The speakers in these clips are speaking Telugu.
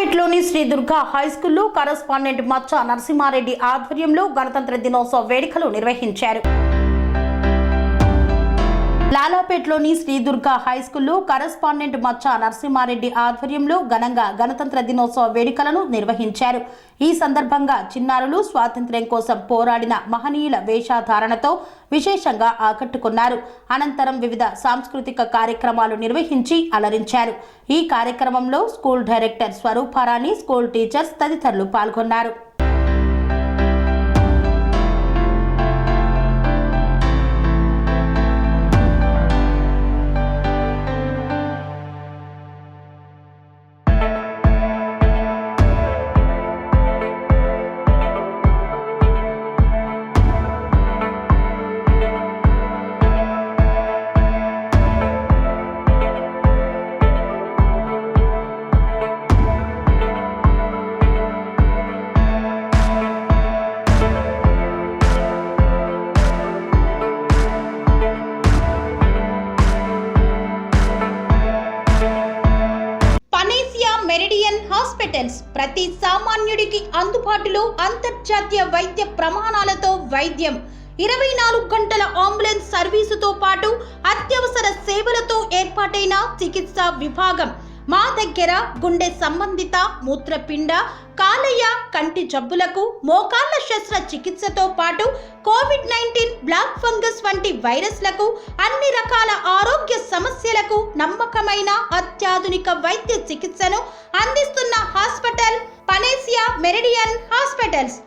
లాలాపేట్లోని శ్రీ దుర్గా హై స్కూల్లో కరస్పాండెంట్ మచ్చ నరసింహారెడ్డి ఆధ్వర్యంలో గణతంత్ర దినోత్సవ వేడుకలు నిర్వహించారు. లాలాపేట్లోని శ్రీ దుర్గా హై స్కూల్లో కరస్పాండెంట్ మచ్చ నరసింహారెడ్డి ఆధ్వర్యంలో ఘనంగా గణతంత్ర దినోత్సవ వేడుకలను నిర్వహించారు. ఈ సందర్భంగా చిన్నారులు స్వాతంత్ర్యం కోసం పోరాడిన మహనీయుల వేషధారణతో విశేషంగా ఆకట్టుకున్నారు. అనంతరం వివిధ సాంస్కృతిక కార్యక్రమాలు నిర్వహించి అలరించారు. ఈ కార్యక్రమంలో school director Swarupa Rani, school teachers తదితరులు పాల్గొన్నారు. మెరిడియన్ హాస్పిటల్స్ ప్రతి సామాన్యుడికి అందుబాటులో అంతర్జాతీయ వైద్య ప్రమాణాలతో వైద్యం, 24 గంటల అంబులెన్స్ సర్వీసుతో పాటు అత్యవసర సేవలతో ఏర్పాటైన చికిత్సా విభాగం. మా దగ్గర గుండె సంబంధిత, మూత్రపిండ, కాలేయ, కంటి జబ్బులకు, మోకాళ్ల శస్త్ర చికిత్సతో పాటు కోవిడ్-19, బ్లాక్ ఫంగస్ వంటి వైరస్లకు, అన్ని రకాల ఆరోగ్య సమస్యలకు నమ్మకమైన అత్యాధునిక వైద్య చికిత్సను అందిస్తున్న హాస్పిటల్ పనేసియా మెరిడియన్ హాస్పిటల్స్.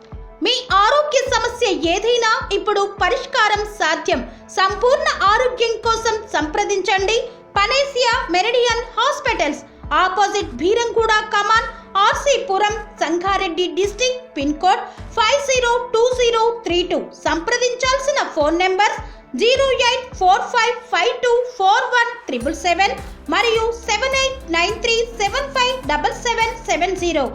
మీ ఆరోగ్య సమస్య ఏదైనా ఇప్పుడు పరిష్కారం సాధ్యం. సంపూర్ణ ఆరోగ్యం కోసం సంప్రదించండి Panacea Meridian hospitals, opposite Bheeramguda Kaman, RC Puram, Sangareddy district, pin code 502032. సంప్రదించాల్సిన ఫోన్ నెంబర్ 0845524177 మరియు 7893757770.